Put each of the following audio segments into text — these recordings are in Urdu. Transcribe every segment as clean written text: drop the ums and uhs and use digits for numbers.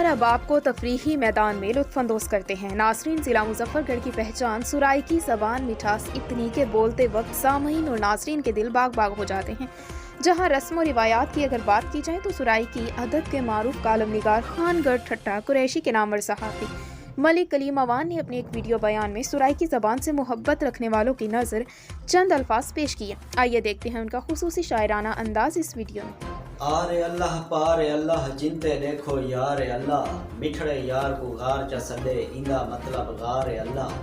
اب آپ کو تفریحی میدان میں لطف اندوز کرتے ہیں۔ ناظرین، ضلع مظفر گڑھ کی پہچان سرائیکی زبان مٹھاس اتنی کہ بولتے وقت سامعین اور ناظرین کے دل باغ باغ ہو جاتے ہیں۔ جہاں رسم و روایات کی اگر بات کی جائے تو سرائیکی ادب کے معروف کالم نگار خان گڑھ ٹھٹا قریشی کے نامور صحافی ملک کلیم اوان نے اپنے ایک ویڈیو بیان میں سرائیکی زبان سے محبت رکھنے والوں کی نظر چند الفاظ پیش کیے۔ آئیے دیکھتے ہیں ان کا خصوصی شاعرانہ انداز اس ویڈیو میں۔ آرے اللہ پارے اللہ جنتے دیکھو یار اللہ، مٹھڑے یار کو غار چا سدے ایندا مطلب غار اللہ،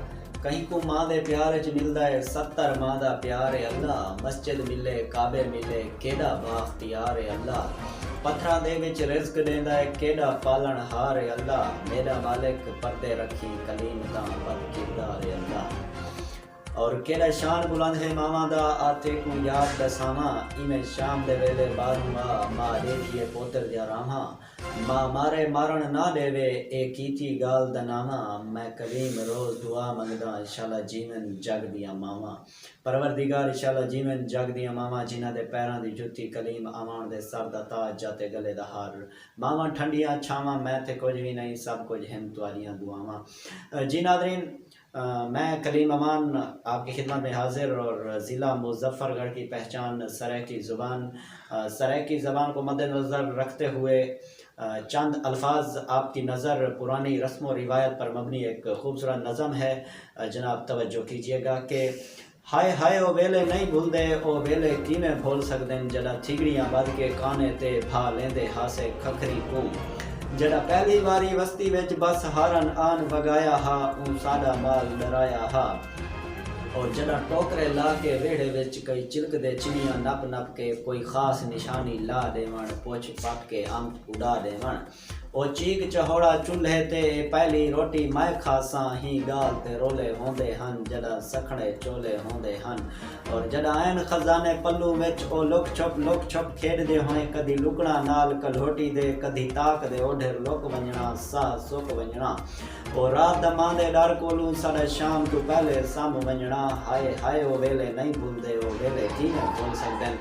کہیں کو ماں دے پیار چ ملدا ہے 70 ماں دا پیار اللہ، مسجد ملے کعبے ملے کیڑا باختیار اللہ، پتھراں دے وچ رزق دیندا ہے کیڑا پالن ہار اللہ، میرا مالک پردے رکھی کلیم تاں بد کردار اللہ، اور کیڑا شان بلند ہے ماواں دا آتے کو یاد دساواں، ایویں شام دے ویلے باروہا ماں دیکھیے پوتر دیا راہاں، ماں مارے مارن نہ دیوے اے کیتی گال دناواں، میں کلیم روز دعا منگدا انشاءاللہ جیون جگ دیا ماواں، پروردگار انشاءاللہ جیون جگ دیا ماواں، جنہاں دے پیراں دی جُتی کلیم آوان دے سر دا تاج جاتے گلے دا ہار، ماواں ٹھنڈیاں چھاواں میں تے کچھ بھی نہیں سب کچھ ہم تواریاں دعاواں۔ جی ناظرین، میں کلیم امان آپ کی خدمت میں حاضر اور ضلع مظفر گڑھ کی پہچان سرائیکی زبان کو مد نظر رکھتے ہوئے چند الفاظ آپ کی نظر پرانی رسم و روایت پر مبنی ایک خوبصورت نظم ہے، جناب توجہ کیجئے گا کہ ہائے ہائے او ویلے نہیں بھول دے، او ویلے کیویں بھول سکدے جڑا ٹھگڑیاں بد کے کانے تے بھا لیندے ہاسے کھکھری کو، جڑا پہلی واری وستی وچ بس ہارن آن وگایا ہا اون ساڈا مال ڈرایا ہا، اور جڑا ٹوکرے لا کے ویڑے وچ کئی چلک دے چڑیاں نپ نپ کے کوئی خاص نشانی لا دیون پوچھ پٹ کے امت اڑا دیون، او چیک چہوڑا چولہے تے پہلی روٹی میں کھاساں ہی گال تے رولے ہوندے ہن جڑا سکھڑے چولے ہوندے ہن، اور جڑا این خزانے پلو وچ او لک چھپ کھیڈ دے ہوئے کدی لکڑا نال کلہوٹی دے کدی تاک دے اوڈھر لک ونجنا ساہ سک ونجنا، او رات دا ماں دے ڈر کولوں ساڈا شام تو پہلے سام ونجنا، ہائے ہائے او ویلے نہیں بھول دے، او ویلے کیویں بھول سکدے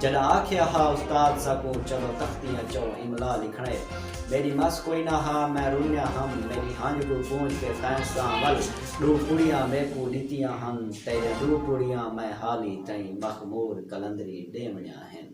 جڑا آکھیا ہا استاد سکوں چلو تختیاں چو املا لکھنے، میری مس کوئی نہ ہا میں رونیا ہم، میری ہنج کو پونچھ کے تینساں ول، دو پڑیاں میں کو ڈتیاں ہن تیرے دو پڑیاں میں حالی تئیں مخمور کلندری ڈیونیاں ہن۔